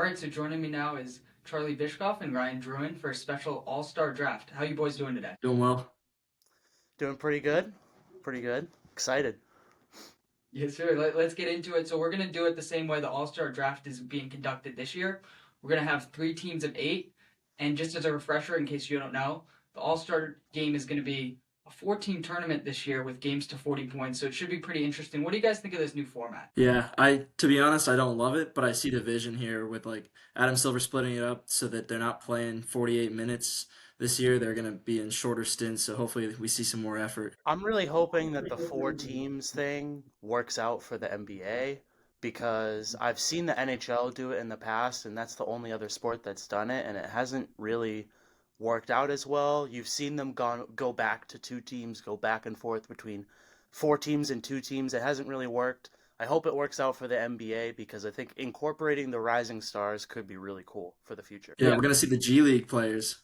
All right, so joining me now is Charlie Bischoff and Ryan Drouin for a special All-Star draft. How you boys doing today? Doing well. Doing pretty good. Pretty good. Excited. Yes, sir. Let's get into it. So we're going to do it the same way the All-Star draft is being conducted this year. We're going to have three teams of eight. And just as a refresher, in case you don't know, the All-Star game is going to be a 14 tournament this year with games to 40 points. So it should be pretty interesting. What do you guys think of this new format? Yeah, I to be honest, I don't love it, but I see the vision here with like Adam Silver splitting it up so that they're not playing 48 minutes this year. They're going to be in shorter stints, so hopefully we see some more effort. I'm really hoping that the four teams thing works out for the NBA because I've seen the NHL do it in the past, and that's the only other sport that's done it, and it hasn't really worked out as well. You've seen them go back to two teams, go back and forth between four teams and two teams. It hasn't really worked. I hope it works out for the NBA because I think incorporating the rising stars could be really cool for the future. Yeah, we're going to see the G League players.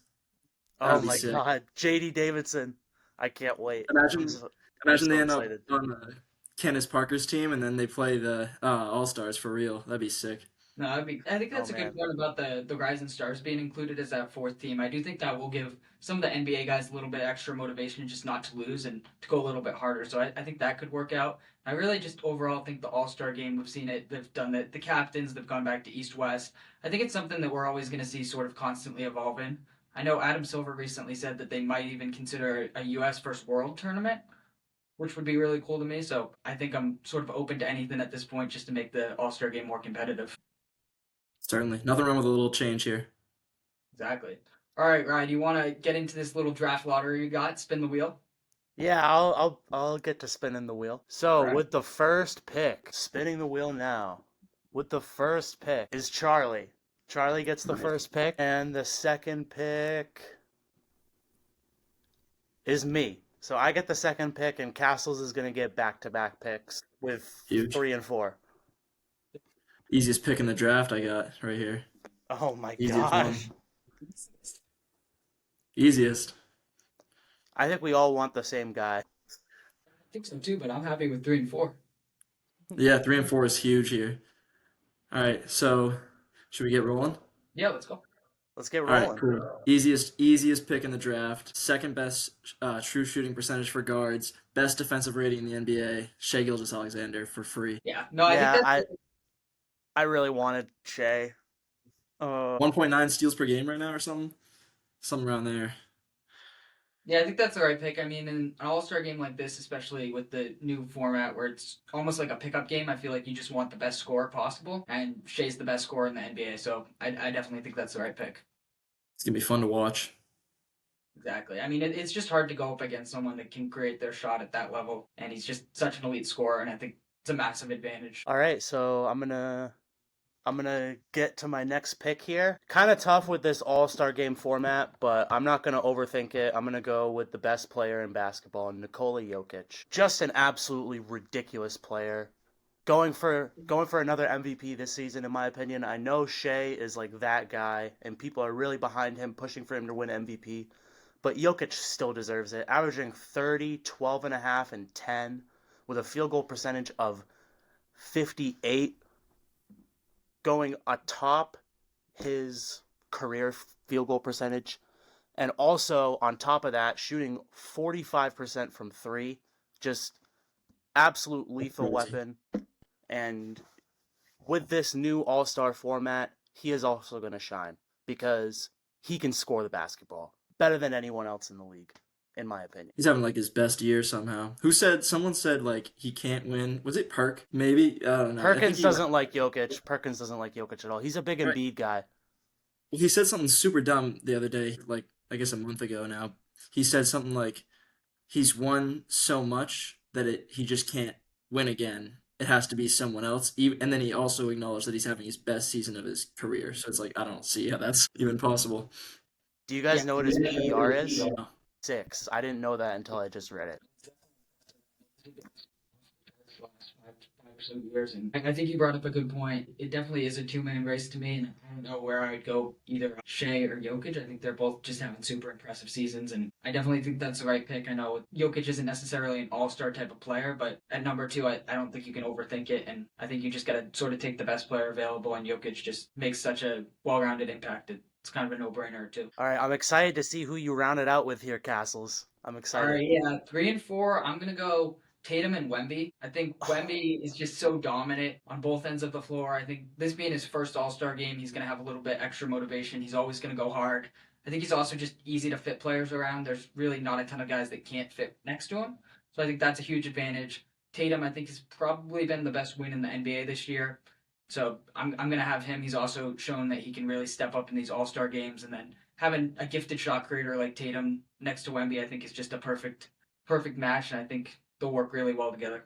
Oh That'd be my sick. God, JD Davidson. I can't wait. I'm Imagine so, I'm imagine so they end up excited. on Candace Parker's team and then they play the All-Stars for real. That'd be sick. No, I think Oh that's a good man. point about the Rising Stars being included as that fourth team. I do think that will give some of the NBA guys a little bit extra motivation just not to lose and to go a little bit harder. So I think that could work out. I really just overall think the All Star game, we've seen it, they've done the captains, they've gone back to East West. I think it's something that we're always going to see sort of constantly evolving. I know Adam Silver recently said that they might even consider a US versus World tournament, which would be really cool to me. So I think I'm sort of open to anything at this point just to make the All Star game more competitive. Certainly. Nothing wrong with a little change here. Exactly. All right, Ryan, you want to get into this little draft lottery you got? Spin the wheel. Yeah, I'll get to spinning the wheel. So All right. with the first pick, spinning the wheel now. With the first pick is Charlie. Charlie gets the Nice. first pick, and the second pick is me. So I get the second pick, and Castles is gonna get back-to-back picks with Huge. 3 and 4. Easiest pick in the draft I got right here. Oh my Easiest gosh. one. Easiest. I think we all want the same guy. I think so too, but I'm happy with 3 and 4. Yeah, 3 and 4 is huge here. All right, so should we get rolling? Yeah, let's go. Let's get All right, rolling. cool. Easiest pick in the draft. Second best true shooting percentage for guards. Best defensive rating in the NBA. Shai Gilgeous-Alexander for free. Yeah. No, I think Yeah, that's I really wanted Shea. 1.9 steals per game right now or something. Something around there. yeah, I think that's the right pick. I mean, in an All-Star game like this, especially with the new format where it's almost like a pickup game, I feel like you just want the best scorer possible, and Shea's the best scorer in the NBA, so I definitely think that's the right pick. It's gonna be fun to watch. Exactly. I mean, it's just hard to go up against someone that can create their shot at that level, and he's just such an elite scorer, and I think it's a massive advantage. All right, so I'm gonna get to my next pick here. Kind of tough with this All-Star game format, but I'm not gonna overthink it. I'm gonna go with the best player in basketball, Nikola Jokic. Just an absolutely ridiculous player. Going for another MVP this season, in my opinion. I know Shea is like that guy, and people are really behind him, pushing for him to win MVP. But Jokic still deserves it, averaging 30, 12 and a half, and 10, with a field goal percentage of 58, going atop his career field goal percentage, and also on top of that, shooting 45% from three. Just absolute That's lethal crazy. weapon. And with this new All Star format, he is also going to shine because he can score the basketball better than anyone else in the league, in my opinion. He's having like his best year somehow. Who said? Someone said like he can't win. Was it Perk? Maybe I don't know. I think Perkins he doesn't like Jokic. Perkins doesn't like Jokic at all. He's a big right. Embiid guy. He said something super dumb the other day. Like I guess a month ago now. He said something like he's won so much that he just can't win again. It has to be someone else. And then he also acknowledged that he's having his best season of his career. So it's like I don't see how that's even possible. Do you Yeah. guys know what his PER is? Uh, 6. I didn't know that until I just read it. absolute years. And I think you brought up a good point. It definitely is a two-man race to me, and I don't know where I would go either Shea or Jokic. I think they're both just having super impressive seasons, and I definitely think that's the right pick. I know Jokic isn't necessarily an all-star type of player, but at number two, I don't think you can overthink it, and I think you just got to sort of take the best player available, and Jokic just makes such a well-rounded impact. It's kind of a no-brainer, too. All right, I'm excited to see who you rounded out with here, Castles. I'm All excited. right, yeah, 3 and 4. I'm gonna go Tatum and Wemby. I think Wemby is just so dominant on both ends of the floor. I think this being his first All-Star game, he's gonna have a little bit extra motivation. He's always gonna go hard. I think he's also just easy to fit players around. There's really not a ton of guys that can't fit next to him, so I think that's a huge advantage. Tatum, I think, has probably been the best win in the NBA this year. So I'm gonna have him. He's also shown that he can really step up in these All-Star games, and then having a gifted shot creator like Tatum next to Wemby, I think is just a perfect match, and I think they'll work really well together.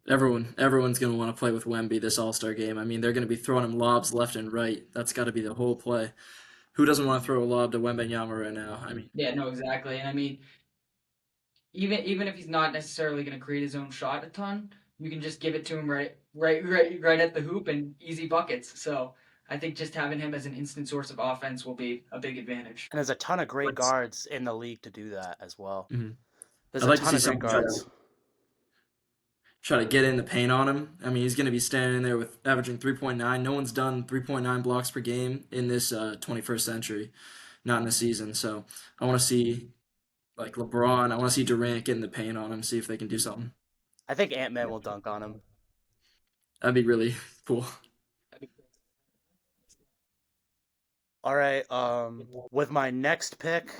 Everyone's going to want to play with Wemby this All-Star game. I mean, they're going to be throwing him lobs left and right. That's got to be the whole play. Who doesn't want to throw a lob to Wembanyama right now? I mean, Yeah, no, exactly. And I mean, even if he's not necessarily going to create his own shot a ton, you can just give it to him right at the hoop and easy buckets. So I think just having him as an instant source of offense will be a big advantage. And there's a ton of great Let's- guards in the league to do that as well. Mhm. There's I'd a like to ton see of great someone try guards. try to get in the paint on him. I mean, he's going to be standing there with averaging 3.9. No one's done 3.9 blocks per game in this 21st century, not in the season. So I want to see like LeBron. I want to see Durant get in the paint on him, see if they can do something. I think Ant-Man will dunk on him. That'd be really cool. All right, with my next pick,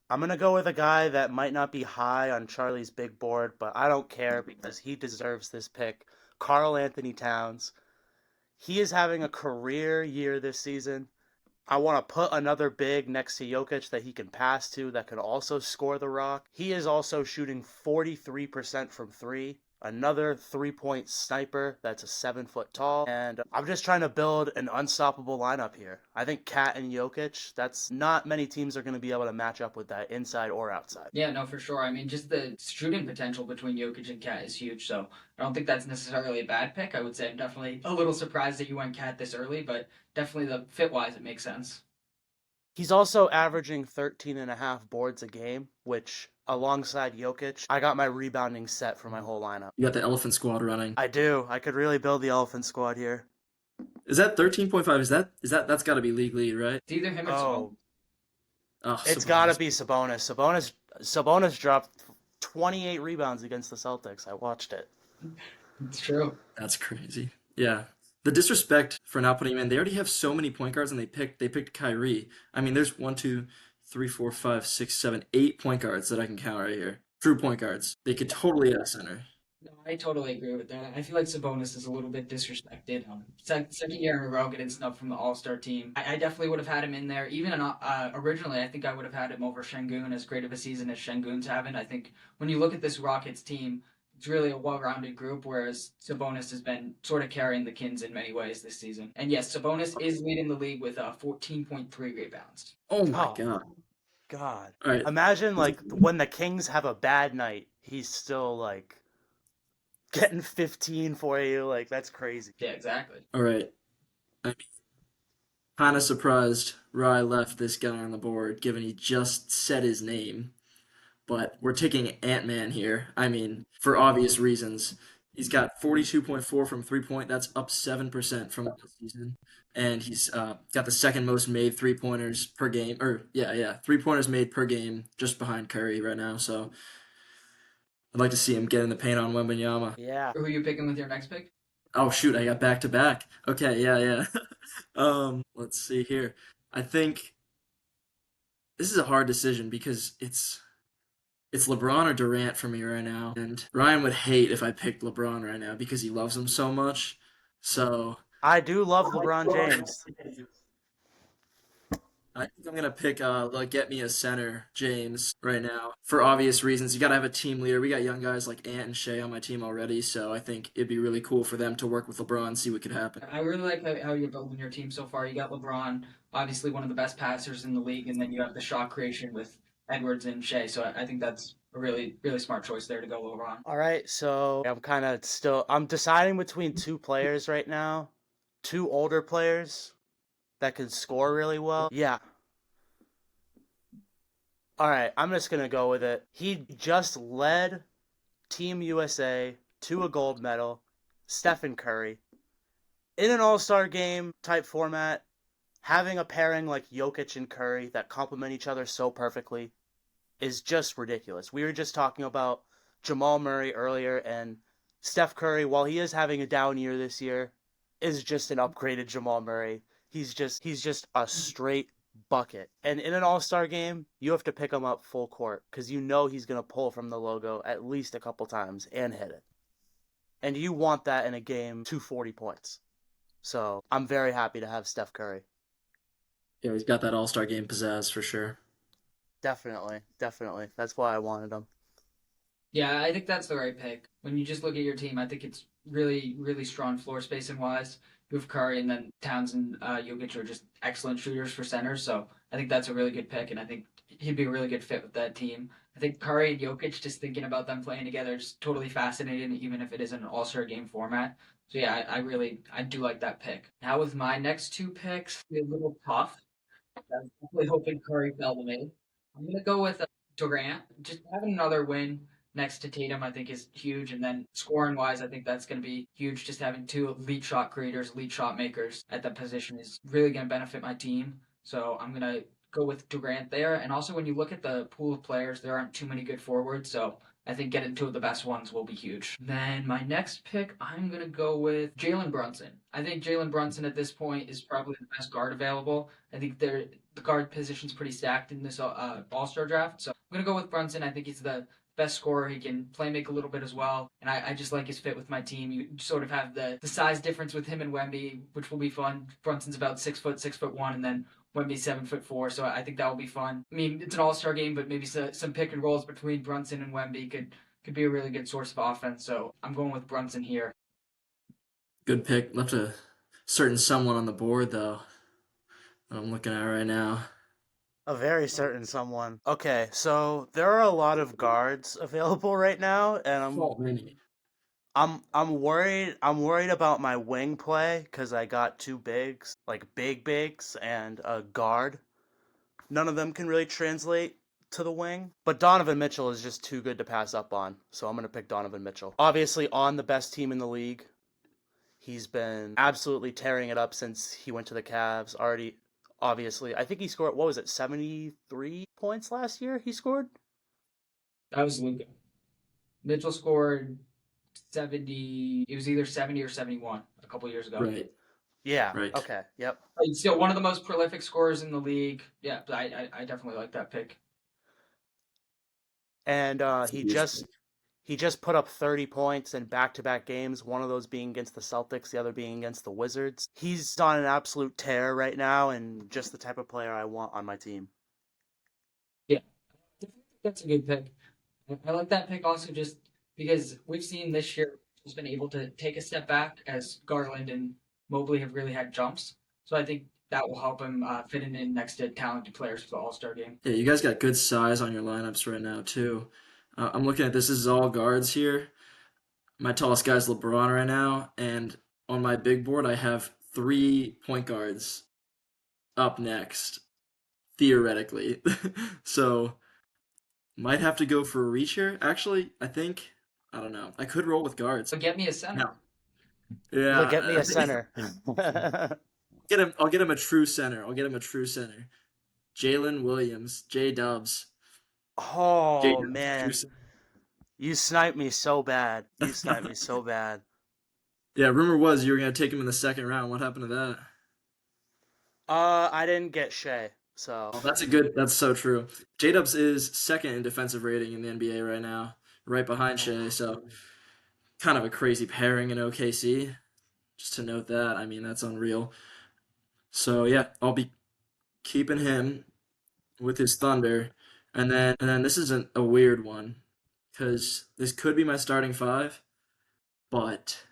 I'm going to go with a guy that might not be high on Charlie's big board, but I don't care because he deserves this pick. Karl Anthony Towns. He is having a career year this season. I want to put another big next to Jokic that he can pass to that can also score the rock. He is also shooting 43% from three. Another 3-point sniper that's a 7 foot tall. And I'm just trying to build an unstoppable lineup here. I think Cat and Jokic, that's not many teams are going to be able to match up with that inside or outside. Yeah, no, for sure. I mean, just the shooting potential between Jokic and Cat is huge, so I don't think that's necessarily a bad pick. I would say I'm definitely a little surprised that you went Cat this early, but definitely the fit-wise, it makes sense. He's also averaging 13.5 boards a game, which alongside Jokic, I got my rebounding set for my whole lineup. You got the Elephant Squad running. I do. I could really build the elephant squad here. Is that 13.5? Is that that's got to be league lead, right? It's either him or Oh, Oh, it's Sabonis. got to be Sabonis. Sabonis dropped 28 rebounds against the Celtics. I watched it. It's true. That's crazy. Yeah. The disrespect for not putting him in. They already have so many point guards, and they picked Kyrie. I mean, there's 1, 2, 3, 4, 5, 6, 7, 8 point guards that I can count right here. True point guards. They could totally add a center. No, I totally agree with that. I feel like Sabonis is a little bit disrespected. Second year in a row getting snubbed from the All-Star team. I definitely would have had him in there. Even originally, I think I would have had him over Şengün, as great of a season as Şengün's having. I think when you look at this Rockets team, it's really a well-rounded group, whereas Sabonis has been sort of carrying the Kings in many ways this season. And yes, Sabonis is leading the league with 14.3 rebounds. Oh my Oh. God. God. All right. Imagine, like, when the Kings have a bad night, he's still, like, getting 15 for you. Like, that's crazy. Yeah, exactly. All right. I'm kind of surprised Rye left this guy on the board, given he just said his name. But we're taking Ant-Man here. I mean, for obvious reasons. He's got 42.4 from three-point. That's up 7% from last season. And he's got the second most made three-pointers per game. Three-pointers made per game, just behind Curry right now. So I'd like to see him get in the paint on Wembanyama. Yeah. Who are you picking with your next pick? Oh, shoot, I got back-to-back. Okay, yeah. Let's see here. I think this is a hard decision because it's LeBron or Durant for me right now. And Ryan would hate if I picked LeBron right now because he loves him so much. So I do love LeBron James. I think I'm going to pick get me a center, James, right now. For obvious reasons. You got to have a team leader. We got young guys like Ant and Shea on my team already, so I think it'd be really cool for them to work with LeBron and see what could happen. I really like how you're building your team so far. You got LeBron, obviously one of the best passers in the league, and then you have the shot creation with Edwards and Shea. So I think that's a really really smart choice there to go over on. All right, so I'm deciding between two players right now, two older players that can score really well. Yeah. All right, I'm just going to go with it. He just led Team USA to a gold medal, Stephen Curry. In an all-star game type format, having a pairing like Jokic and Curry that complement each other so perfectly is just ridiculous. We were just talking about Jamal Murray earlier, and Steph Curry, while he is having a down year this year, is just an upgraded Jamal Murray. He's just a straight bucket. And in an all-star game, you have to pick him up full court because you know he's going to pull from the logo at least a couple times and hit it. And you want that in a game 240 points. So I'm very happy to have Steph Curry. Yeah, he's got that All-Star game pizzazz for sure. Definitely, definitely. That's why I wanted him. Yeah, I think that's the right pick. When you just look at your team, I think it's really, really strong floor spacing wise. You have Curry and then Towns and Jokic are just excellent shooters for centers. So I think that's a really good pick, and I think he'd be a really good fit with that team. I think Curry and Jokic, just thinking about them playing together, is totally fascinating, even if it isn't an All-Star game format. So yeah, I do like that pick. Now with my next two picks, be a little tough. I was definitely hoping Curry fell to me. I'm gonna go with Durant. Just having another win next to Tatum, I think, is huge. And then scoring wise, I think that's going to be huge. Just having two elite shot creators, elite shot makers at that position is really going to benefit my team. So I'm going to go with Durant there. And also, when you look at the pool of players, there aren't too many good forwards. So I think getting two of the best ones will be huge. Then my next pick, I'm going to go with Jalen Brunson. I think Jalen Brunson at this point is probably the best guard available. I think the guard position's pretty stacked in this All-Star draft. So I'm going to go with Brunson. I think he's the best scorer. He can play make a little bit as well. And I just like his fit with my team. You sort of have the size difference with him and Wemby, which will be fun. Brunson's about 6'1", and then Wemby's 7'4", so I think that will be fun. I mean, it's an all-star game, but maybe some pick and rolls between Brunson and Wemby could be a really good source of offense. So I'm going with Brunson here. Good pick. Left a certain someone on the board though. That I'm looking at right now. A very certain someone. Okay, so there are a lot of guards available right now, and So many. I'm worried. I'm worried about my wing play because I got two bigs, like big bigs, and a guard. None of them can really translate to the wing. But Donovan Mitchell is just too good to pass up on, so I'm gonna pick Donovan Mitchell. Obviously, on the best team in the league. He's been absolutely tearing it up since he went to the Cavs. Already, obviously, I think he scored, what was it, 73 points last year he scored? That was Luka. Mitchell scored 70. It was either 70 or 71 a couple years ago. Right. Yeah, Right. okay, yep. He's still one of the most prolific scorers in the league. Yeah, but I definitely like that pick. And It's a huge pick. he just put up 30 points in back-to-back games, one of those being against the Celtics, the other being against the Wizards. He's on an absolute tear right now and just the type of player I want on my team. Yeah, that's a good pick. I like that pick also just because we've seen this year he's been able to take a step back as Garland and Mobley have really had jumps. So I think that will help him fit in next to talented players for the All-Star game. Yeah, you guys got good size on your lineups right now too. I'm looking at this. This is all guards here. My tallest guy's LeBron right now, and on my big board I have 3 point guards up next, theoretically. So might have to go for a reach here. Actually, I don't know. I could roll with guards. So get me a center. No. Yeah, Get me a center. I'll get him a true center. I'll get him a true center. Jalen Williams, J Dubs. Oh, True man. center. You sniped me so bad. You sniped me so bad. Yeah, rumor was you were gonna take him in the second round. What happened to that? I didn't get Shea, so. Oh, that's so true. J Dubs is second in defensive rating in the NBA right now, right behind Shea. So kind of a crazy pairing in OKC. Just to note that, I mean that's unreal. So yeah, I'll be keeping him with his Thunder, and then this isn't a weird one because this could be my starting five, but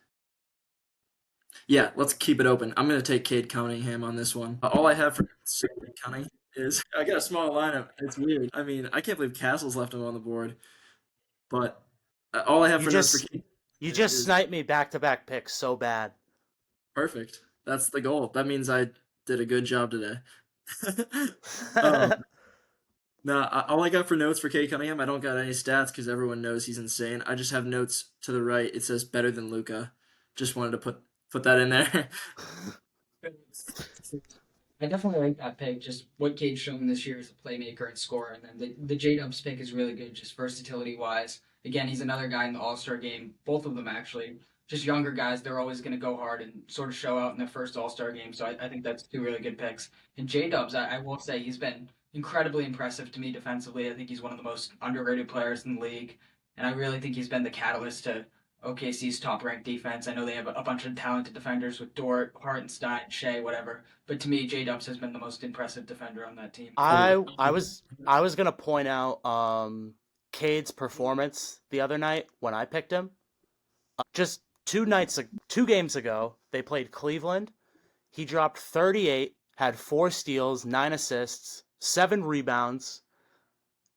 yeah, let's keep it open. I'm gonna take Cade Cunningham on this one. All I have for Cade Cunningham is I got a small lineup. It's weird. I mean, I can't believe Castles left him on the board, But all I have You for notes for just Cade you just is sniped me back-to-back picks so bad. perfect. That's the goal. That means I did a good job today. um, all I got for notes for Cade Cunningham, I don't got any stats because everyone knows he's insane. I just have notes to the right. It says better than Luca. Just wanted to put that in there. I definitely like that pick. Just what Cade's shown this year as a playmaker and scorer, and then the J Dubs pick is really good, just versatility wise. Again, he's another guy in the All Star game. Both of them actually, just younger guys. They're always going to go hard and sort of show out in their first All Star game. So I think that's two really good picks. And J Dubs, I will say he's been incredibly impressive to me defensively. I think he's one of the most underrated players in the league, and I really think he's been the catalyst to OKC's top-ranked defense. I know they have a bunch of talented defenders with Dort, Hartenstein, Shea, whatever. But to me, J Dubs has been the most impressive defender on that team. I was gonna point out Cade's performance the other night when I picked him. Just 2 games ago, they played Cleveland. He dropped 38, had 4 steals, 9 assists, 7 rebounds,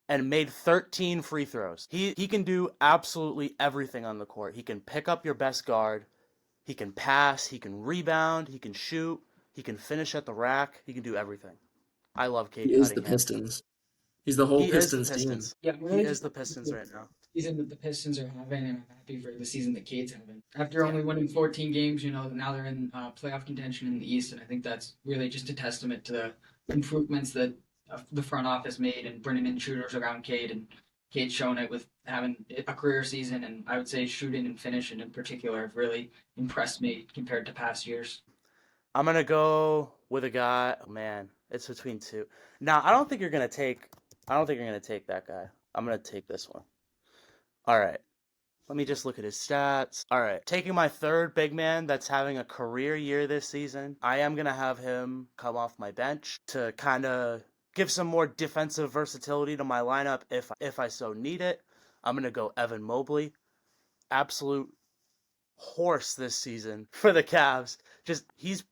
and made 13 free throws. He can do absolutely everything on the court. He can pick up your best guard. He can pass. He can rebound. He can shoot. He can finish at the rack. He can do everything. I love Cade He is the Cunningham. Pistons. He's the whole He is the Pistons team. Pistons. Yeah, He really is the Pistons right now. season that the Pistons are having, and I'm happy for the season that Cade's having. After only winning 14 games, now they're in playoff contention in the East, and I think that's really just a testament to the improvements that the front office made and bringing in shooters around Cade, and Cade's shown it with having a career season, and I would say shooting and finishing in particular have really impressed me compared to past years. I'm gonna go with a guy. Oh, man, it's between two. Now, I don't think you're gonna take that guy. I'm gonna take this one. All right. Let me just look at his stats. All right. Taking my third big man that's having a career year this season, I am going to have him come off my bench to kind of give some more defensive versatility to my lineup if I so need it. I'm going to go Evan Mobley. Absolute horse this season for the Cavs. Just he's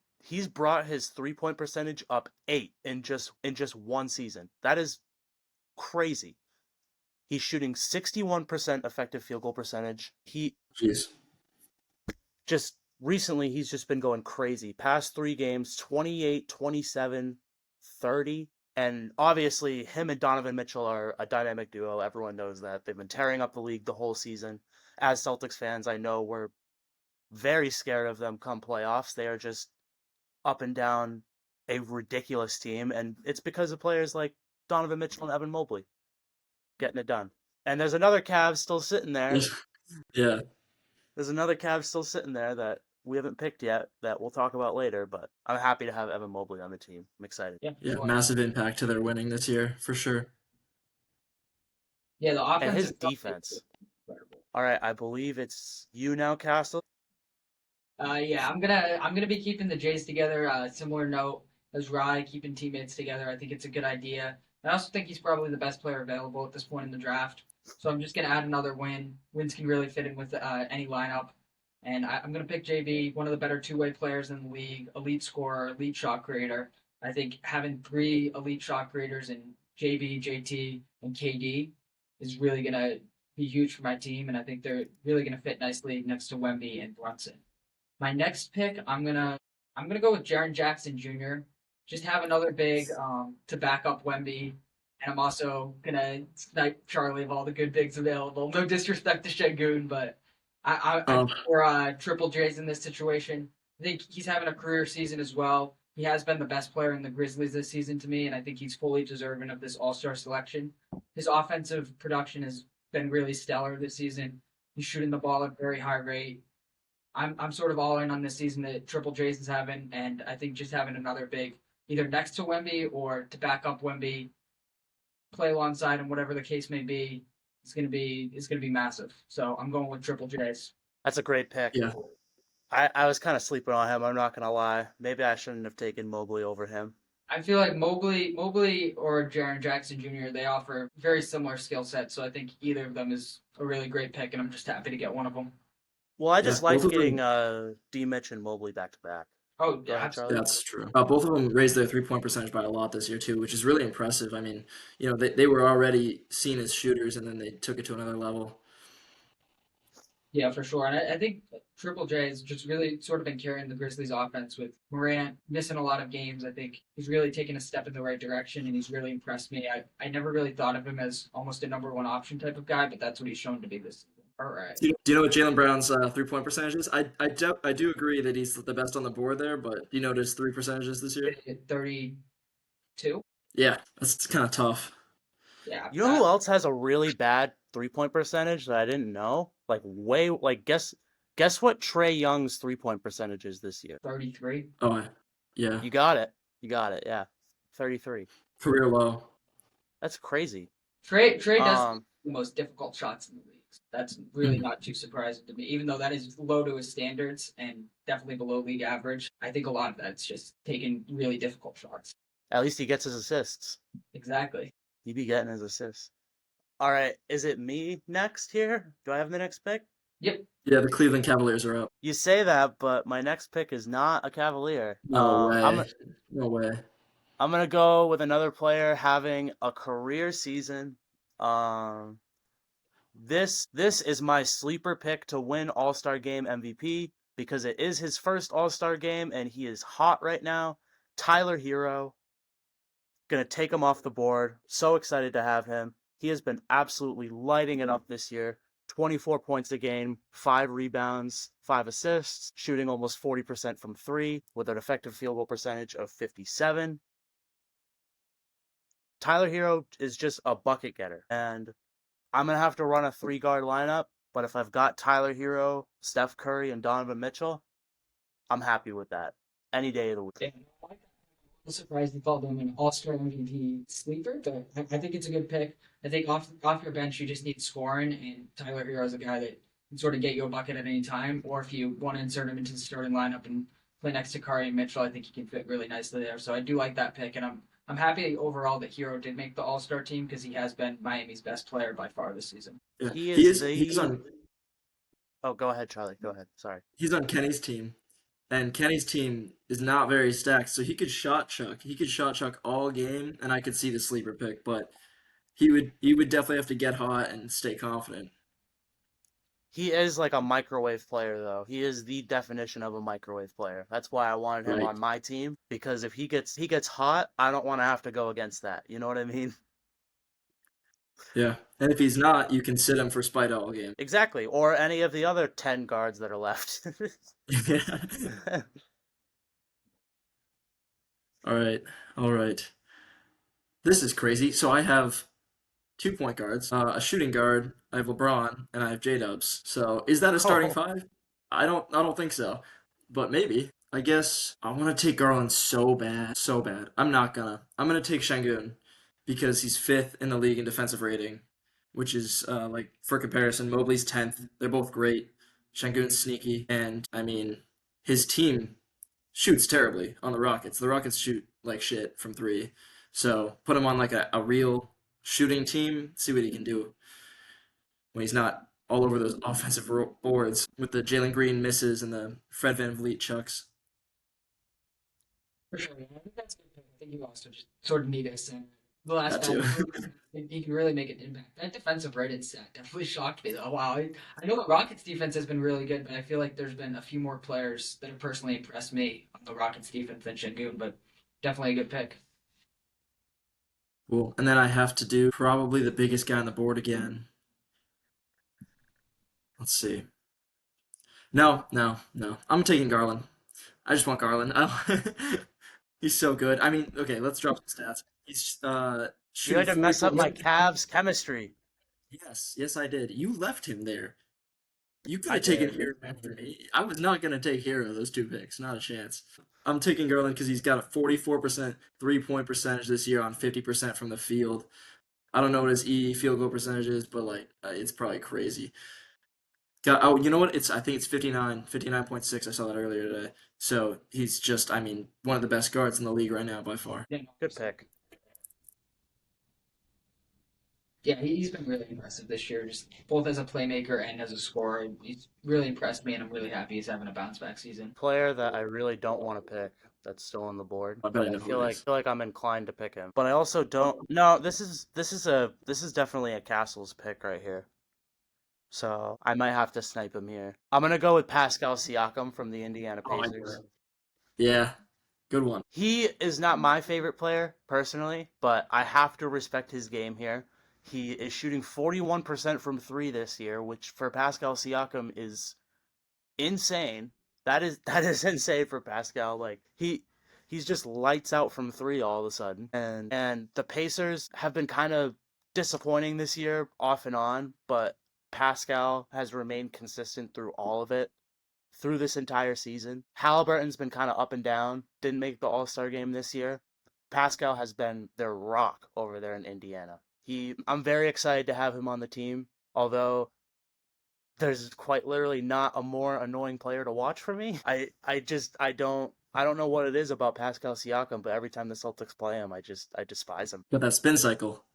brought his 3-point percentage up 8 in just one season. That is crazy. He's shooting 61% effective field goal percentage. Jeez. Just recently, he's just been going crazy. Past 3 games, 28, 27, 30. And obviously, him and Donovan Mitchell are a dynamic duo. Everyone knows that. They've been tearing up the league the whole season. As Celtics fans, I know we're very scared of them come playoffs. They are just up and down a ridiculous team. And it's because of players like Donovan Mitchell and Evan Mobley getting it done. And there's another Cavs still sitting there. Yeah. There's another Cavs still sitting there that we haven't picked yet that we'll talk about later, but I'm happy to have Evan Mobley on the team. I'm excited. Yeah, massive impact to their winning this year, for sure. Yeah, the offense and his defense. All right, I believe it's you now, Castle. Yeah, I'm gonna be keeping the Jays together. Similar note as Rye, keeping teammates together. I think it's a good idea. I also think he's probably the best player available at this point in the draft. So I'm just going to add another win. Wins can really fit in with any lineup. And I'm going to pick JB, one of the better two-way players in the league, elite scorer, elite shot creator. I think having 3 elite shot creators in JB, JT, and KD is really going to be huge for my team. And I think they're really going to fit nicely next to Wemby and Brunson. My next pick, I'm gonna go with Jaren Jackson Jr. Just have another big to back up Wemby. And I'm also going to snipe Charlie of all the good bigs available. No disrespect to Şengün, but I'm for Triple J's in this situation. I think he's having a career season as well. He has been the best player in the Grizzlies this season to me, and I think he's fully deserving of this All-Star selection. His offensive production has been really stellar this season. He's shooting the ball at a very high rate. I'm sort of all in on this season that Triple J's is having, and I think just having another big either next to Wemby or to back up Wemby, play alongside him, whatever the case may be, it's gonna be massive. So I'm going with Triple J's. That's a great pick. Yeah. I was kind of sleeping on him. I'm not gonna lie. Maybe I shouldn't have taken Mobley over him. I feel like Mobley or Jaren Jackson Jr. They offer very similar skill sets, so I think either of them is a really great pick, and I'm just happy to get one of them. Well, I just like both of getting D. Mitch and Mobley back to back. Oh, Go yeah, ahead, Charlie. That's true. Both of them raised their 3-point percentage by a lot this year, too, which is really impressive. I mean, they were already seen as shooters, and then they took it to another level. Yeah, for sure. And I think Triple J has just really sort of been carrying the Grizzlies offense with Morant missing a lot of games. I think he's really taken a step in the right direction and he's really impressed me. I never really thought of him as almost a number one option type of guy, but that's what he's shown to be this season. All right. Do you know what Jalen Brown's 3-point percentage is? I do agree that he's the best on the board there, but do you know what his three percentages this year? 32. Yeah, that's kind of tough. Yeah. You know who else has a really bad 3-point percentage that I didn't know? Guess what Trae Young's 3-point percentage is this year? 33. Oh, yeah, You got it. Yeah. 33. career low. That's crazy. Trey does Um, the most difficult shots in the league. That's really not too surprising to me, even though that is low to his standards and definitely below league average. I think a lot of that's just taking really difficult shots. At least he gets his assists. Exactly. He be getting his assists. All right, is it me next here? Do I have the next pick? Yep. Yeah, the Cleveland Cavaliers are up. You say that, but my next pick is not a Cavalier. No I'm way. No way. I'm gonna go with another player having a career season. This is my sleeper pick to win All-Star Game MVP because it is his first All-Star Game and he is hot right now. Tyler Hero. Gonna take him off the board. So excited to have him. He has been absolutely lighting it up this year. 24 points a game, 5 rebounds, 5 assists, shooting almost 40% from 3 with an effective field goal percentage of 57. Tyler Hero is just a bucket getter. And I'm going to have to run a 3-guard lineup, but if I've got Tyler Hero, Steph Curry, and Donovan Mitchell, I'm happy with that. Any day of the week. I'm surprised you called him an All-Star MVP sleeper, but I think it's a good pick. I think off your bench, you just need scoring, and Tyler Hero is a guy that can sort of get you a bucket at any time, or if you want to insert him into the starting lineup and play next to Curry and Mitchell, I think he can fit really nicely there. So I do like that pick, and I'm happy overall that Hero did make the All-Star team because he has been Miami's best player by far this season. Yeah. He's on. Oh, go ahead, Charlie. Go ahead. Sorry. He's on Kenny's team, and Kenny's team is not very stacked, so he could shot chuck. He could shot chuck all game, and I could see the sleeper pick, but he would definitely have to get hot and stay confident. He is like a microwave player, though. He is the definition of a microwave player. That's why I wanted him Right. on my team, because if he gets hot, I don't want to have to go against that. You know what I mean? Yeah, and if he's not, you can sit him for Spite all game. Exactly. Or any of the other 10 guards that are left. Yeah. All right. This is crazy. So I have 2 point guards, a shooting guard. I have LeBron, and I have J-Dubs. So is that a starting Oh. five? I don't think so, but maybe. I guess I want to take Garland so bad, so bad. I'm not gonna. I'm gonna take Şengün because he's 5th in the league in defensive rating, which is like for comparison, Mobley's 10th. They're both great. Şengün's sneaky, and I mean his team shoots terribly on the Rockets. The Rockets shoot like shit from 3. So put him on like a real shooting team, see what he can do when he's not all over those offensive boards with the Jalen Green misses and the Fred VanVleet chucks. For sure, man. I think that's a good pick. I think you also just sort of need a center. The last That too. time, he can really make an impact. That defensive rated stat definitely shocked me, though. Wow. I know the Rockets defense has been really good, but I feel like there's been a few more players that have personally impressed me on the Rockets defense than Şengün, but definitely a good pick. Cool. And then I have to do probably the biggest guy on the board again. Let's see. No. I'm taking Garland. I just want Garland. He's so good. I mean, okay, let's drop some stats. He's You shooting had to mess up my 44%. Cavs chemistry. Yes, I did. You left him there. You could I have taken did. Hero after me. I was not going to take Hero those 2 picks. Not a chance. I'm taking Garland because he's got a 44% 3-point percentage this year on 50% from the field. I don't know what his field goal percentage is, but like it's probably crazy. Oh, you know what? I think it's 59.6. I saw that earlier today. So he's just, I mean, one of the best guards in the league right now by far. Yeah, Good pick. Yeah, he's been really impressive this year, just both as a playmaker and as a scorer. He's really impressed me, and I'm really happy he's having a bounce back season. Player that I really don't want to pick that's still on the board. I bet But I I know who feel it like is. feel like I'm inclined to pick him. But I also don't. No, this is definitely a Cassels pick right here. So I might have to snipe him here. I'm going to go with Pascal Siakam from the Indiana Oh, I Pacers. Yeah, good one. He is not my favorite player, personally, but I have to respect his game here. He is shooting 41% from three this year, which for Pascal Siakam is insane. That is insane for Pascal. Like he's just lights out from three all of a sudden. And the Pacers have been kind of disappointing this year off and on, but Pascal has remained consistent through all of it through this entire season. Halliburton's been kind of up and down, didn't make the All-Star game this year. Pascal has been their rock over there in Indiana. I'm very excited to have him on the team, although there's quite literally not a more annoying player to watch for me. I don't know what it is about Pascal Siakam, but every time the Celtics play him, I despise him. Got that spin cycle.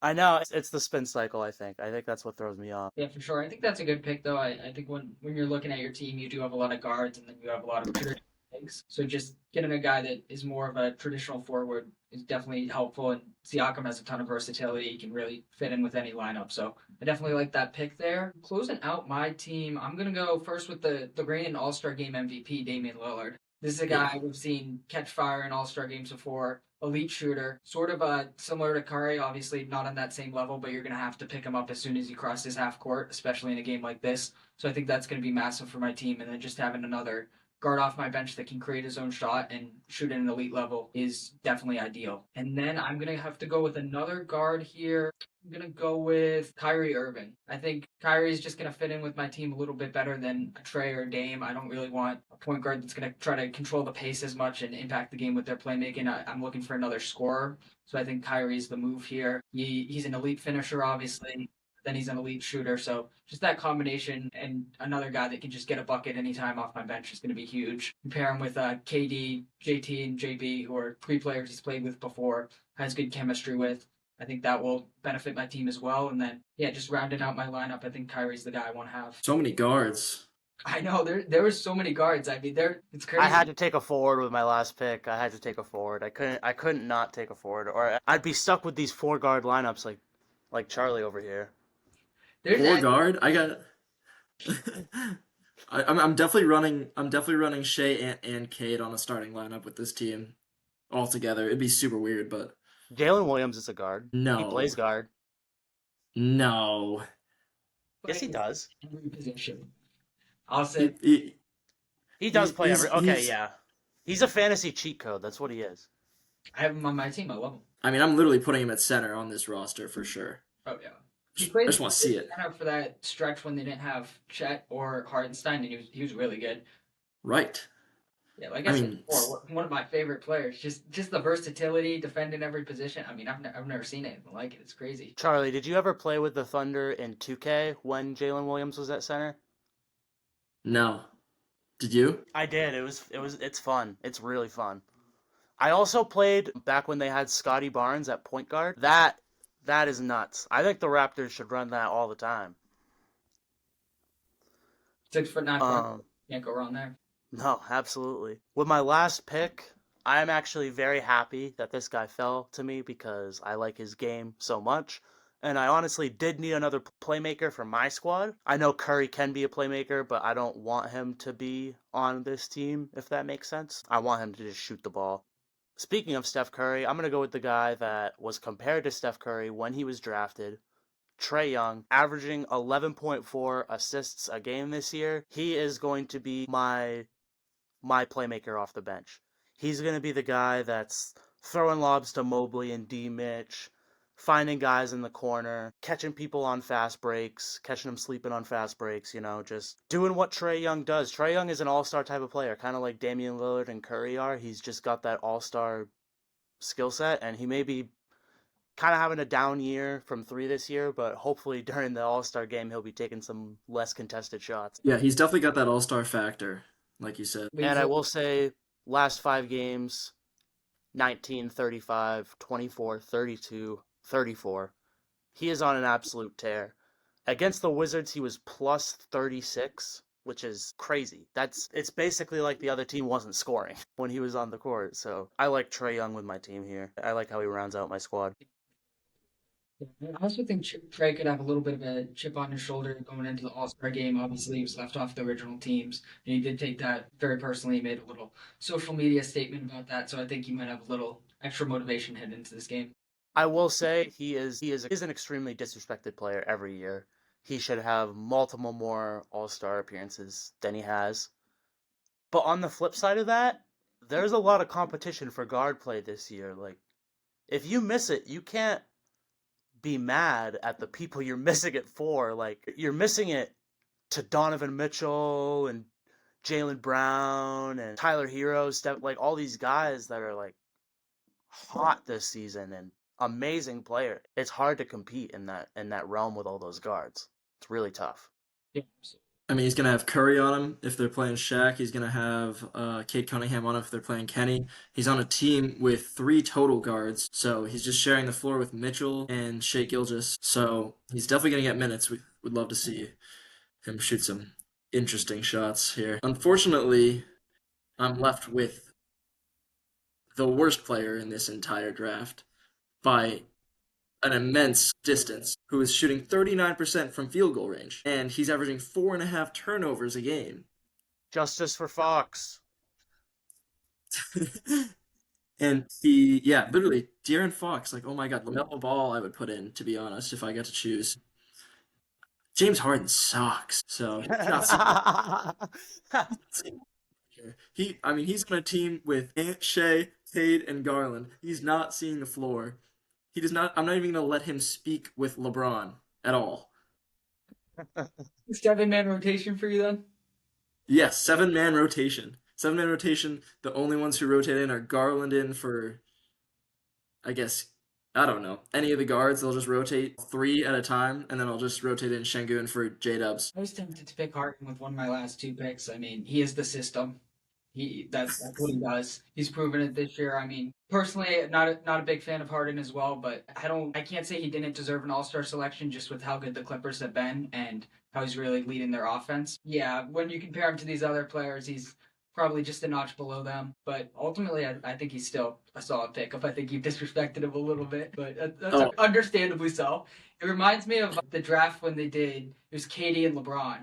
I know it's the spin cycle. I think that's what throws me off. Yeah, for sure. I think that's a good pick, though. I think when you're looking at your team, you do have a lot of guards, and then you have a lot of traditional bigs. So just getting a guy that is more of a traditional forward is definitely helpful. And Siakam has a ton of versatility; he can really fit in with any lineup. So I definitely like that pick there. Closing out my team, I'm gonna go first with the reigning All-Star Game MVP, Damian Lillard. This is a guy we've seen catch fire in All-Star games before. Elite shooter, sort of similar to Curry, obviously not on that same level, but you're going to have to pick him up as soon as he crosses half court, especially in a game like this. So I think that's going to be massive for my team. And then just having another guard off my bench that can create his own shot and shoot at an elite level is definitely ideal. And then I'm going to have to go with another guard here. I'm going to go with Kyrie Irving. I think Kyrie is just going to fit in with my team a little bit better than a Trey or Dame. I don't really want a point guard that's going to try to control the pace as much and impact the game with their playmaking. I'm looking for another scorer. So I think Kyrie's the move here. He's an elite finisher, obviously. Then he's an elite shooter. So just that combination and another guy that can just get a bucket anytime off my bench is going to be huge. Compare him with KD, JT, and JB, who are three players he's played with before, has good chemistry with. I think that will benefit my team as well. And then, yeah, just rounding out my lineup, I think Kyrie's the guy I want to have. So many guards. I know there was so many guards. I mean, it's crazy. I had to take a forward with my last pick. I had to take a forward. I couldn't not take a forward, or I'd be stuck with these four guard lineups like Charlie over here. Four guard. I got. I'm definitely running. I'm definitely running Shea and Cade on a starting lineup with this team all together. It'd be super weird, but Jalen Williams is a guard. no, He plays guard. no. Yes, he does. Every position. I'll say He does play he's- every. Okay, he's- yeah. He's a fantasy cheat code. That's what he is. I have him on my team. I love him. I mean, I'm literally putting him at center on this roster for sure. Oh yeah. I just want to see it. For that stretch when they didn't have Chet or Hardenstein, and he was really good. Right. Yeah, like I said before, one of my favorite players. Just the versatility, defending every position. I mean, I've never seen anything like it. It's crazy. Charlie, did you ever play with the Thunder in 2K when Jalen Williams was at center? No. Did you? I did. It's fun. It's really fun. I also played back when they had Scotty Barnes at point guard. That is nuts. I think the Raptors should run that all the time. 6'9", can't go wrong there. No, absolutely. With my last pick, I am actually very happy that this guy fell to me because I like his game so much. And I honestly did need another playmaker for my squad. I know Curry can be a playmaker, but I don't want him to be on this team, if that makes sense. I want him to just shoot the ball. Speaking of Steph Curry, I'm going to go with the guy that was compared to Steph Curry when he was drafted, Trae Young, averaging 11.4 assists a game this year. He is going to be my playmaker off the bench. He's going to be the guy that's throwing lobs to Mobley and D. Mitch, finding guys in the corner, catching people on fast breaks, catching them sleeping on fast breaks, just doing what Trae Young does. Trae Young is an all-star type of player, kind of like Damian Lillard and Curry are. He's just got that all-star skill set, and he may be kind of having a down year from three this year, but hopefully during the all-star game, he'll be taking some less contested shots. Yeah, he's definitely got that all-star factor, like you said. And I will say, last 5 games, 19, 35, 24, 32, 34. He is on an absolute tear. Against the Wizards, he was plus 36, which is crazy. It's basically like the other team wasn't scoring when he was on the court. So I like Trae Young with my team here. I like how he rounds out my squad. Yeah, I also think Trey could have a little bit of a chip on his shoulder going into the All-Star game. Obviously, he was left off the original teams, and he did take that very personally. He made a little social media statement about that, so I think he might have a little extra motivation heading into this game. I will say he is an extremely disrespected player every year. He should have multiple more All-Star appearances than he has. But on the flip side of that, there's a lot of competition for guard play this year. Like, if you miss it, you can't be mad at the people you're missing it for. Like, you're missing it to Donovan Mitchell and Jalen Brown and Tyler Hero, like all these guys that are like hot this season and amazing player. It's hard to compete in that realm with all those guards. It's really tough. Yeah, I mean, he's gonna have Curry on him if they're playing Shaq. He's gonna have Cade Cunningham on him if they're playing Kenny. He's on a team with three total guards, so he's just sharing the floor with Mitchell and Shea Gilgeous. So he's definitely gonna get minutes. We would love to see him shoot some interesting shots here. Unfortunately, I'm left with the worst player in this entire draft by an immense distance, who is shooting 39% from field goal range, and he's averaging 4.5 turnovers a game. Justice for Fox. And he, yeah, literally, De'Aaron Fox, like, oh my God, LaMelo Ball I would put in, to be honest, if I got to choose. James Harden sucks, so he's not seeing here. I mean, he's on a team with Ant, Shea, Cade, and Garland. He's not seeing the floor. He does not. I'm not even gonna let him speak with LeBron at all. 7-man rotation for you then? Yes, 7-man rotation. 7-man rotation. The only ones who rotate in are Garland in for, I guess, I don't know. Any of the guards, they'll just rotate three at a time, and then I'll just rotate in Şengün for J-Dubs. I was tempted to pick Harden with one of my last two picks. I mean, he is the system. That's what he does. He's proven it this year. I mean, personally, not a big fan of Harden as well, but I can't say he didn't deserve an All-Star selection just with how good the Clippers have been and how he's really leading their offense. Yeah, when you compare him to these other players, he's probably just a notch below them. But ultimately, I think he's still a solid pickup. I think you've disrespected him a little bit, but that's Oh, understandably so. It reminds me of the draft when they did. It was KD and LeBron,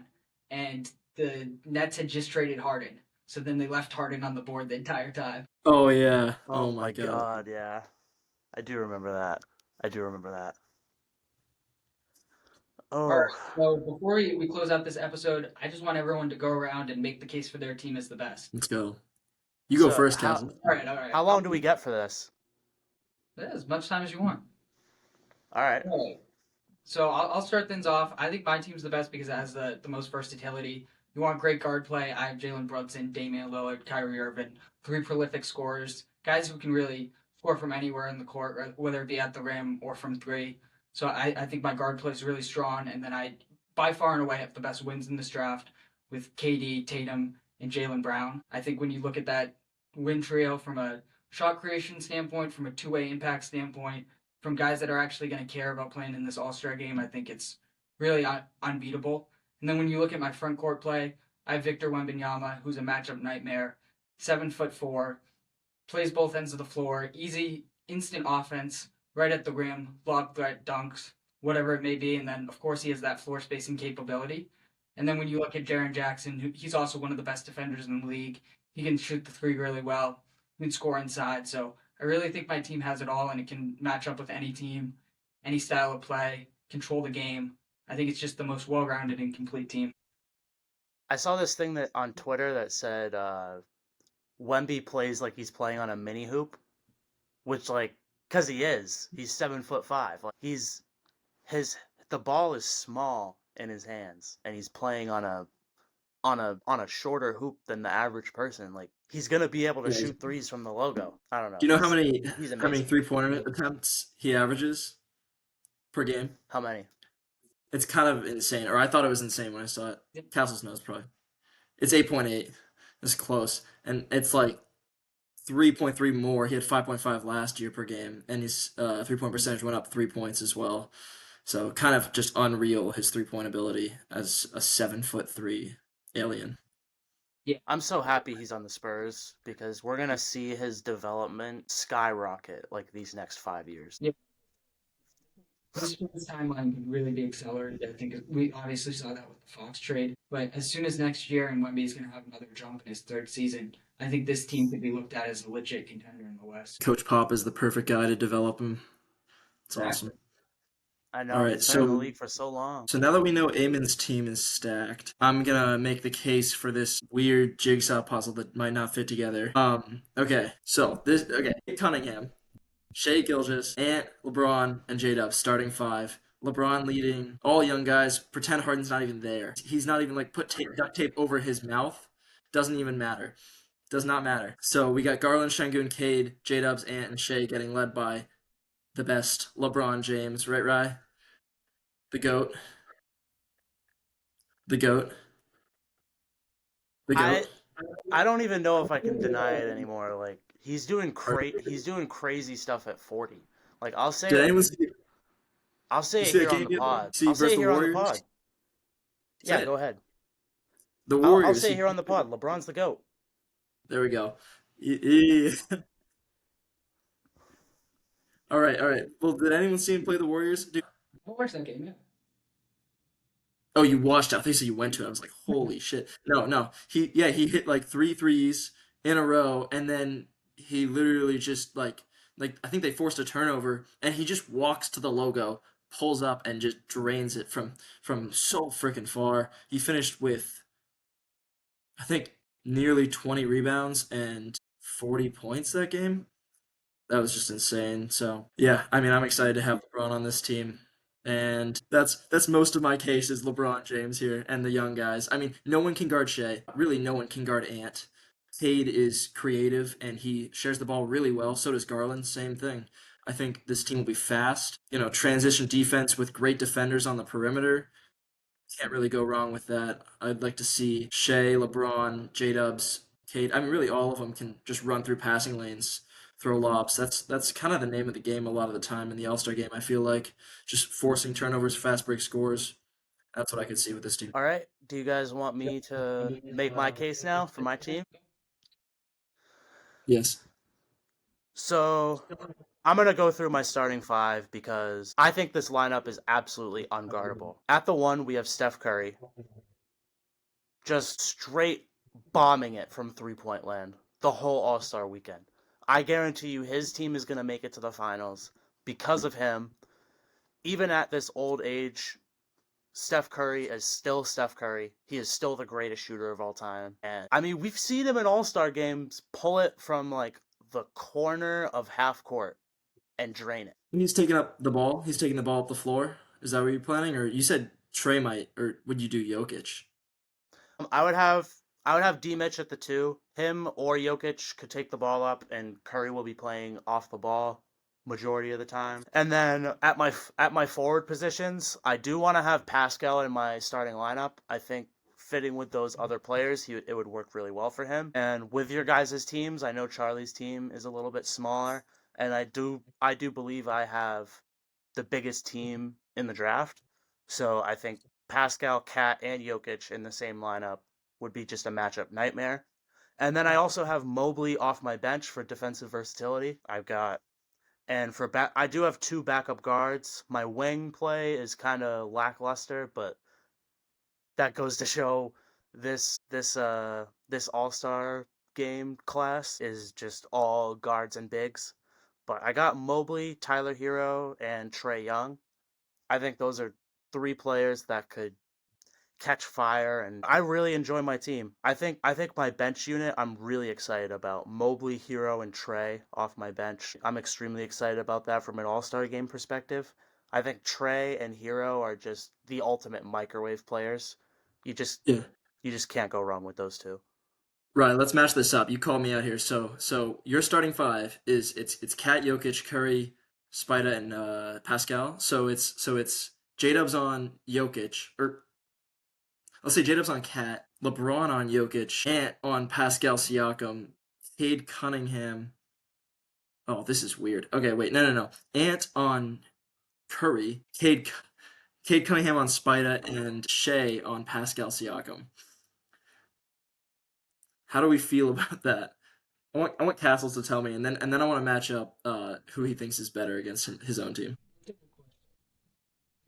and the Nets had just traded Harden. So then they left Harden on the board the entire time. oh yeah. Oh Oh my my God. God, yeah. I do remember that. I do remember that. All right. Oh, So before we close out this episode, I just want everyone to go around and make the case for their team as the best. Let's go. You go so first, Cassie. All right. All right. how long do we get for this? Yeah, as much time as you want. All right. All right. So I'll start things off. I think my team's the best because it has the most versatility. You want great guard play. I have Jalen Brunson, Damian Lillard, Kyrie Irving, three prolific scorers, guys who can really score from anywhere in the court, whether it be at the rim or from three. So I think my guard play is really strong. And then I, by far and away, have the best wins in this draft with KD, Tatum, and Jalen Brown. I think when you look at that win trio from a shot creation standpoint, from a two-way impact standpoint, from guys that are actually going to care about playing in this All-Star game, I think it's really unbeatable. And then when you look at my front court play, I have Victor Wembanyama, who's a matchup nightmare, 7'4", plays both ends of the floor, easy, instant offense, right at the rim, lob threat, dunks, whatever it may be. And then, of course, he has that floor spacing capability. And then when you look at Jaren Jackson, he's also one of the best defenders in the league. He can shoot the three really well. He can score inside. So I really think my team has it all, and it can match up with any team, any style of play, control the game. I think it's just the most well-rounded and complete team. I saw this thing that on Twitter that said Wemby plays like he's playing on a mini hoop, which like, cause he is. He's 7'5". Like the ball is small in his hands, and he's playing on a shorter hoop than the average person. Like he's gonna be able to Yeah. shoot threes from the logo. I don't know. Do you know how He's many amazing. 3-pointer attempts he averages per game? How many? It's kind of insane, or I thought it was insane when I saw it. Castles knows probably. It's 8.8. It's close, and it's like 3.3 more. He had 5.5 last year per game, and his 3-point percentage went up 3 points as well. So kind of just unreal his 3-point ability as a 7'3" alien. I'm so happy he's on the Spurs because we're gonna see his development skyrocket like these next 5 years. Yeah. This timeline could really be accelerated. I think we obviously saw that with the Fox trade, but as soon as next year and Wemby's going to have another jump in his third season, I think this team could be looked at as a legit contender in the West. Coach Pop is the perfect guy to develop him. It's awesome. I All know, right, he's been in the so league for so long. now that we know Eamon's team is stacked, I'm gonna make the case for this weird jigsaw puzzle that might not fit together. Okay, so Cunningham, Shea Gilgeous, Ant, LeBron, and J-Dub starting five. LeBron leading all young guys. Pretend Harden's not even there. He's not even like duct tape over his mouth. Doesn't even matter. Does not matter. So we got Garland, Şengün, Cade, J-Dubs, Ant, and Shea getting led by the best LeBron James, right, Rye? The GOAT. The GOAT. The I GOAT. I don't even know if I can deny it anymore. Like he's doing crazy stuff at 40. Like Did anyone see I'll say you it see here that on game the yet? pod. See I'll say versus it the here on the Warriors? pod. Say Yeah, it. go ahead. The I'll Warriors. say it here on the pod. LeBron's the GOAT. There we go. All right, all right. Well, did anyone see him play the Warriors? Dude. I watched that game, yeah. Oh, you watched it. I think so you went to it. I was like, holy shit. No, no. He hit like three threes in a row, and then he literally just like I think they forced a turnover, and he just walks to the logo, pulls up, and just drains it from so freaking far. He finished with I think nearly 20 rebounds and 40 points that game. That was just insane. So yeah, I mean, I'm excited to have LeBron on this team, and that's most of my case is LeBron James here and the young guys. I mean, no one can guard Shea. Really, no one can guard Ant. Cade is creative and he shares the ball really well. So does Garland. Same thing. I think this team will be fast. Transition defense with great defenders on the perimeter. Can't really go wrong with that. I'd like to see Shea, LeBron, J-Dubs, Cade. I mean, really, all of them can just run through passing lanes, throw lobs. That's kind of the name of the game a lot of the time in the All-Star game. I feel like just forcing turnovers, fast break scores. That's what I could see with this team. All right. Do you guys want me to make my case now for my team? Yes. So I'm going to go through my starting five because I think this lineup is absolutely unguardable. At the one, we have Steph Curry, just straight bombing it from 3-point land the whole All-Star weekend. I guarantee you his team is going to make it to the finals because of him. Even at this old age, Steph Curry is still Steph Curry. He is still the greatest shooter of all time. And I mean, we've seen him in All-Star games pull it from like the corner of half court and drain it. He's taking up the ball. He's taking the ball up the floor. Is that what you're planning? Or you said Trey might, or would you do Jokic? I would have D Mitch at the two. Him or Jokic could take the ball up, and Curry will be playing off the ball majority of the time. And then at my forward positions, I do want to have Pascal in my starting lineup. I think fitting with those other players, it would work really well for him. And with your guys' teams, I know Charlie's team is a little bit smaller, and I do believe I have the biggest team in the draft. So I think Pascal, Cat, and Jokic in the same lineup would be just a matchup nightmare. And then I also have Mobley off my bench for defensive versatility. I do have two backup guards. My wing play is kind of lackluster, but that goes to show this All-Star game class is just all guards and bigs. But I got Mobley, Tyler Hero, and Trey Young. I think those are three players that could catch fire, and I really enjoy my team. I think my bench unit I'm really excited about. Mobley, Hero, and Trey off my bench. I'm extremely excited about that from an All-Star game perspective. I think Trey and Hero are just the ultimate microwave players. You just Yeah. you just can't go wrong with those two. Right, let's match this up. You called me out here. So your starting five is it's Cat, Jokic, Curry, Spida, and Pascal. So it's J-Dubs on Jokic, or let's say J-Dubs on Cat, LeBron on Jokic, Ant on Pascal Siakam, Cade Cunningham. Oh, this is weird. Okay, wait, no. Ant on Curry, Cade Cunningham on Spida, and Shea on Pascal Siakam. How do we feel about that? I want Castles to tell me, and then I want to match up who he thinks is better against his own team.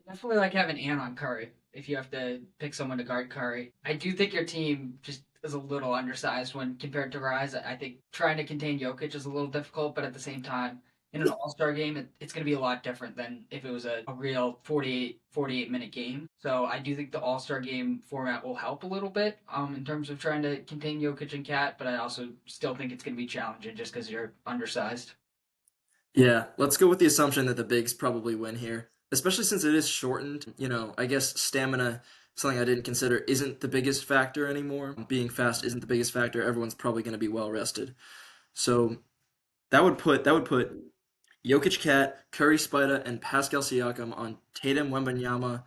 Definitely like having Ant on Curry if you have to pick someone to guard Curry. I do think your team just is a little undersized when compared to Rise. I think trying to contain Jokic is a little difficult, but at the same time, in an All Star game, it's going to be a lot different than if it was a real 48 minute game. So I do think the All Star game format will help a little bit in terms of trying to contain Jokic and Cat, but I also still think it's going to be challenging just because you're undersized. Yeah, let's go with the assumption that the bigs probably win here, especially since it is shortened. I guess stamina, something I didn't consider, isn't the biggest factor anymore. Being fast isn't the biggest factor. Everyone's probably going to be well rested. So that would put Jokic, Cat, Curry, Spida, and Pascal Siakam on Tatum, Wembanyama,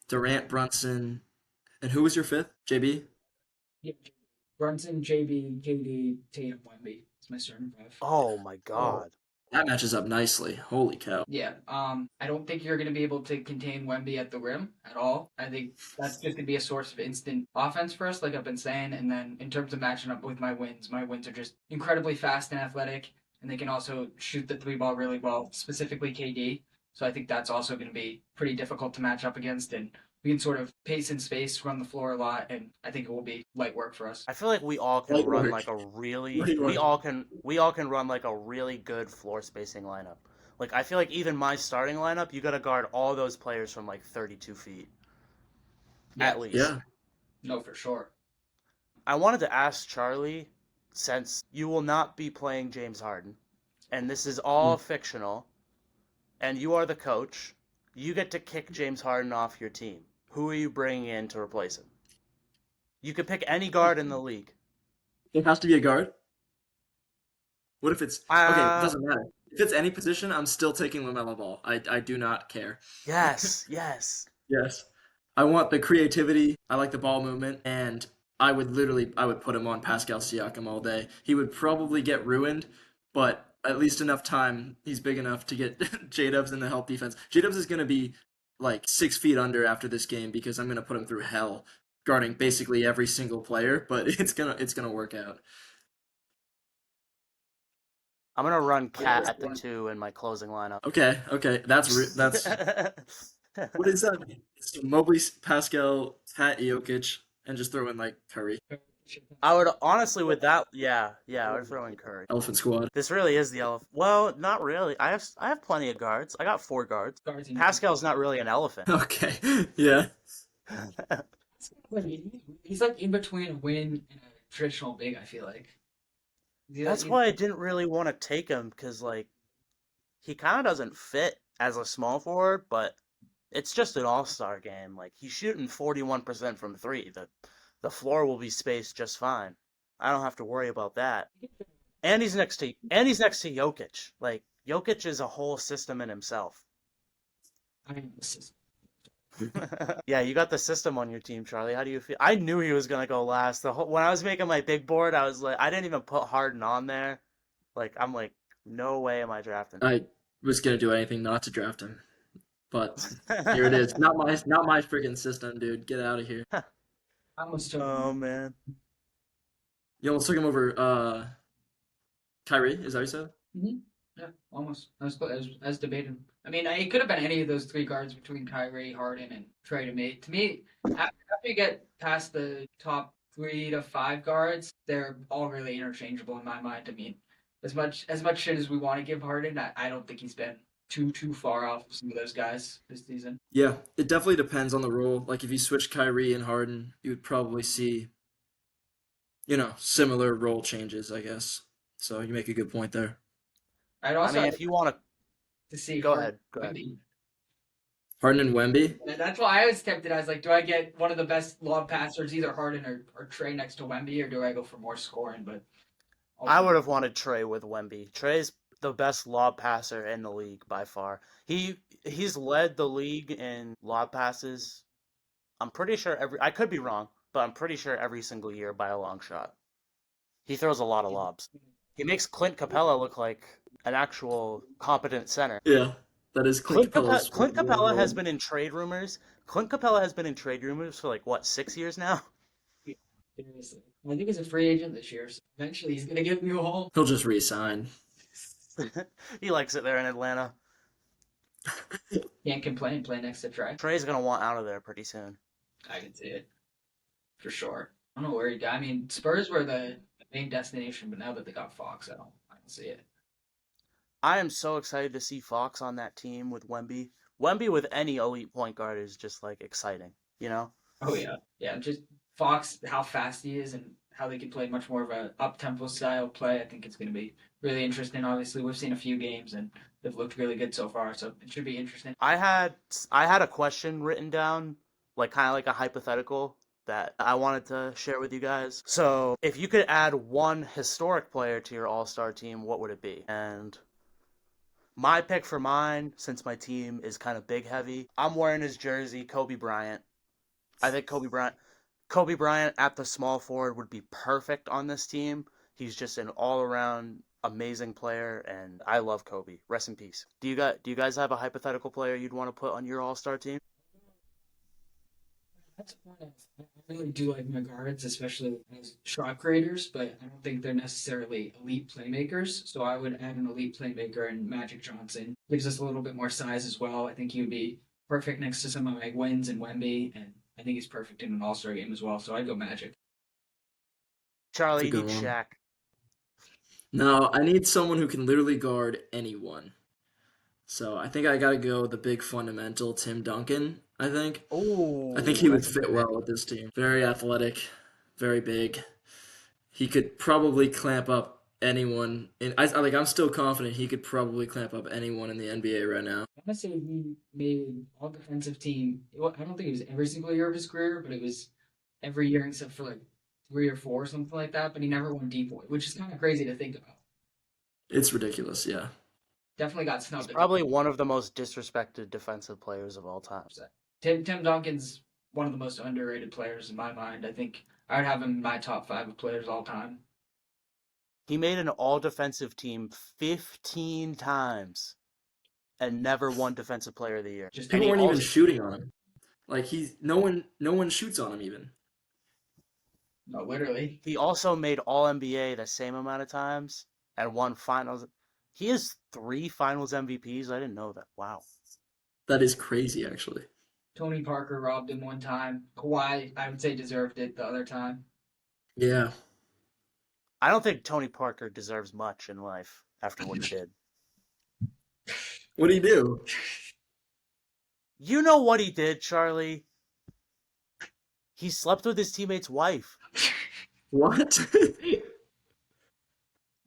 Durant, Brunson, and who was your fifth? JB. Yeah. Brunson, JB, KD, Tatum, Wemby. It's my starting five. Oh my Oh, God. that matches up nicely. Holy cow! Yeah. I don't think you're going to be able to contain Wemby at the rim at all. I think that's just going to be a source of instant offense for us, like I've been saying. And then in terms of matching up with my wins are just incredibly fast and athletic, and they can also shoot the three ball really well, specifically KD. So I think that's also going to be pretty difficult to match up against. And we can sort of pace in space, run the floor a lot, and I think it will be light work for us. I feel like we all can Light run work. like a really Light we work. all can we all can run like a really good floor spacing lineup. Like I feel like even my starting lineup, you got to guard all those players from like 32 feet Yeah. at least. Yeah. No, for sure. I wanted to ask Charlie, since you will not be playing James Harden, and this is all Mm. fictional, and you are the coach, you get to kick James Harden off your team. Who are you bringing in to replace him? You could pick any guard in the league. It has to be a guard. What if it's okay? It Uh, doesn't matter. If it's any position, I'm still taking LaMelo Ball. I do not care. yes, yes. Yes. I want the creativity. I like the ball movement, and I would put him on Pascal Siakam all day. He would probably get ruined, but at least enough time. He's big enough to get J-Dubs in the help defense. J-Dubs is gonna be like 6 feet under after this game because I'm gonna put him through hell guarding basically every single player, but it's gonna work out. I'm gonna run Cat at the 2 in my closing lineup. Okay. That's what is that? So Mobley, Pascal, Pat, Jokic, and just throw in like Curry. I would honestly with that, yeah, I would throw in Curry. Elephant Squad. This really is the elephant. Well, not really. I have plenty of guards. I got 4 guards. Guards in Pascal's not really an elephant. Okay. Yeah. He's like in between a win and a traditional big. I feel like. That's why I didn't really want to take him because like he kind of doesn't fit as a small forward, but it's just an all-star game. Like he's shooting 41% from 3. The floor will be spaced just fine. I don't have to worry about that. And he's next to Jokic. Like Jokic is a whole system in himself. I mean, this is- Yeah, you got the system on your team, Charlie. How do you feel? I knew he was gonna go last. When I was making my big board, I was like, I didn't even put Harden on there. Like I'm like, no way am I drafting him. I was gonna do anything not to draft him, but here it is. Not my friggin' system, dude. Get out of here. I almost took. Oh man. Yo, let's took him over. Kyrie. Is that what you said? Mhm. Yeah, almost. As debated. I mean, it could have been any of those three guards between Kyrie, Harden, and Trey to me. To me, after you get past the top 3 to 5 guards, they're all really interchangeable in my mind. I mean, as much shit as we want to give Harden, I don't think he's been too far off of some of those guys this season. Yeah, it definitely depends on the role. Like if you switch Kyrie and Harden, you would probably see, similar role changes, I guess. So you make a good point there. I'd I also mean, like if you want to see go Harden ahead. Go ahead. Wemby. Harden and Wemby. And that's why I was tempted. I was like, do I get one of the best lob passers, either Harden or Trey next to Wemby, or do I go for more scoring? But I would have wanted Trey with Wemby. Trey's the best lob passer in the league by far. He's led the league in lob passes. I'm pretty sure I could be wrong, but I'm pretty sure every single year by a long shot. He throws a lot of lobs. He makes Clint Capella look like an actual competent center. Yeah, that is Clint Capella has been in trade rumors. Clint Capella has been in trade rumors for like what, 6 years now? seriously, I think he's a free agent this year. So eventually, he's gonna give me a home. He'll just re-sign. He likes it there in Atlanta. Can't complain playing next to Trey. Trey's gonna want out of there pretty soon. I can see it for sure. I don't know where he got. I mean, Spurs were the main destination, but now that they got Fox, I don't see it. I am so excited to see Fox on that team with Wemby. Wemby with any elite point guard is just like exciting, you know? Oh yeah, yeah. Just Fox, how fast he is, and how they can play much more of a up tempo style play. I think it's going to be really interesting. Obviously, we've seen a few games and they've looked really good so far, so it should be interesting. I had a question written down, like kind of like a hypothetical that I wanted to share with you guys. So, if you could add one historic player to your All-Star team, what would it be? And my pick for mine, since my team is kind of big heavy, I'm wearing his jersey, Kobe Bryant. I think Kobe Bryant at the small forward would be perfect on this team. He's just an all-around amazing player, and I love Kobe. Rest in peace. Do you guys have a hypothetical player you'd want to put on your All-Star team? That's one of I really do like my guards, especially as shot creators, but I don't think they're necessarily elite playmakers. So I would add an elite playmaker in Magic Johnson. Gives us a little bit more size as well. I think he would be perfect next to some of my Wins and Wemby, and I think he's perfect in an All Star game as well. So I'd go Magic. It's Charlie, a you good need one. Shaq. No, I need someone who can literally guard anyone. So I think I gotta go with the big fundamental Tim Duncan, I think. I think Oh, he would that's a good fit pick. well with this team. Very athletic, very big. He could probably clamp up anyone. I'm still confident he could probably clamp up anyone in the NBA right now. I want to say he made all defensive team. Well, I don't think it was every single year of his career, but it was every year except for like 3 or 4, something like that. But he never won D boy, which is kind of crazy to think about. It's ridiculous, yeah. Definitely got He's snubbed at the probably one of the most disrespected defensive players of all time. percent. Tim Duncan's one of the most underrated players in my mind. I think I'd have him in my top 5 of players all time. He made an all-defensive team 15 times and never won Defensive Player of the Year. Just And People he weren't even also shooting on him. Like no one shoots on him even. no, literally. he also made All NBA the same amount of times and won Finals. He has 3 Finals MVPs. I didn't know that. Wow. That is crazy, actually. Tony Parker robbed him one time. Kawhi, I would say, deserved it the other time. Yeah. I don't think Tony Parker deserves much in life after what he did. What do you do? You know what he did, Charlie? He slept with his teammate's wife. What?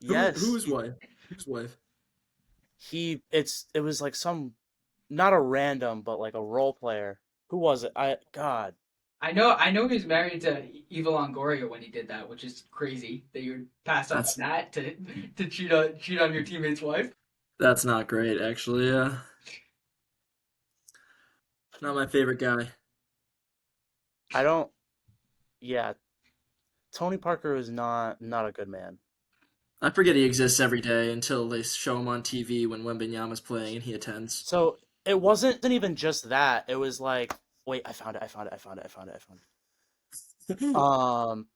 Yes. Whose wife? Whose wife? It was like some, not a random, but like a role player. Who was it? God. I know he was married to Eva Longoria when he did that, which is crazy that you would pass up on That's that to cheat on your teammate's wife. that's not great, actually. Yeah. Not my favorite guy. I don't, yeah. Tony Parker is not a good man. I forget he exists every day until they show him on TV when Wembanyama's playing and he attends. So it wasn't even just that. It was like, wait, I found it. Um,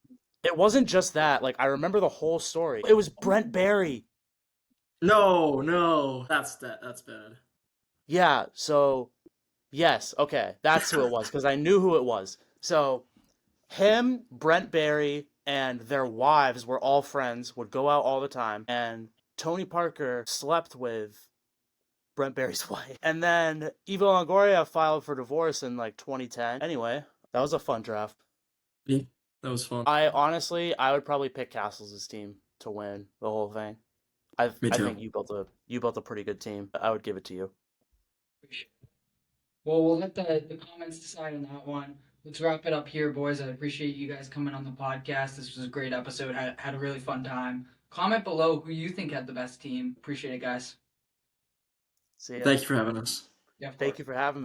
it wasn't just that. Like I remember the whole story. It was Brent Barry. No, no, that's bad. Yeah. So yes, okay, that's who it was because I knew who it was. So him, Brent Barry, and their wives were all friends. Would go out all the time, and Tony Parker slept with Brent Barry's wife. And then Eva Longoria filed for divorce in like 2010. Anyway, that was a fun draft. Yeah, that was fun. I would probably pick Cassels' team to win the whole thing. Me I too. think you built a pretty good team. I would give it to you. Well, we'll let the comments decide on that one. Let's wrap it up here, boys. I appreciate you guys coming on the podcast. This was a great episode. Had a really fun time. Comment below who you think had the best team. Appreciate it, guys. See ya. Thank you for having us. Yeah, of Thank course. you for having me.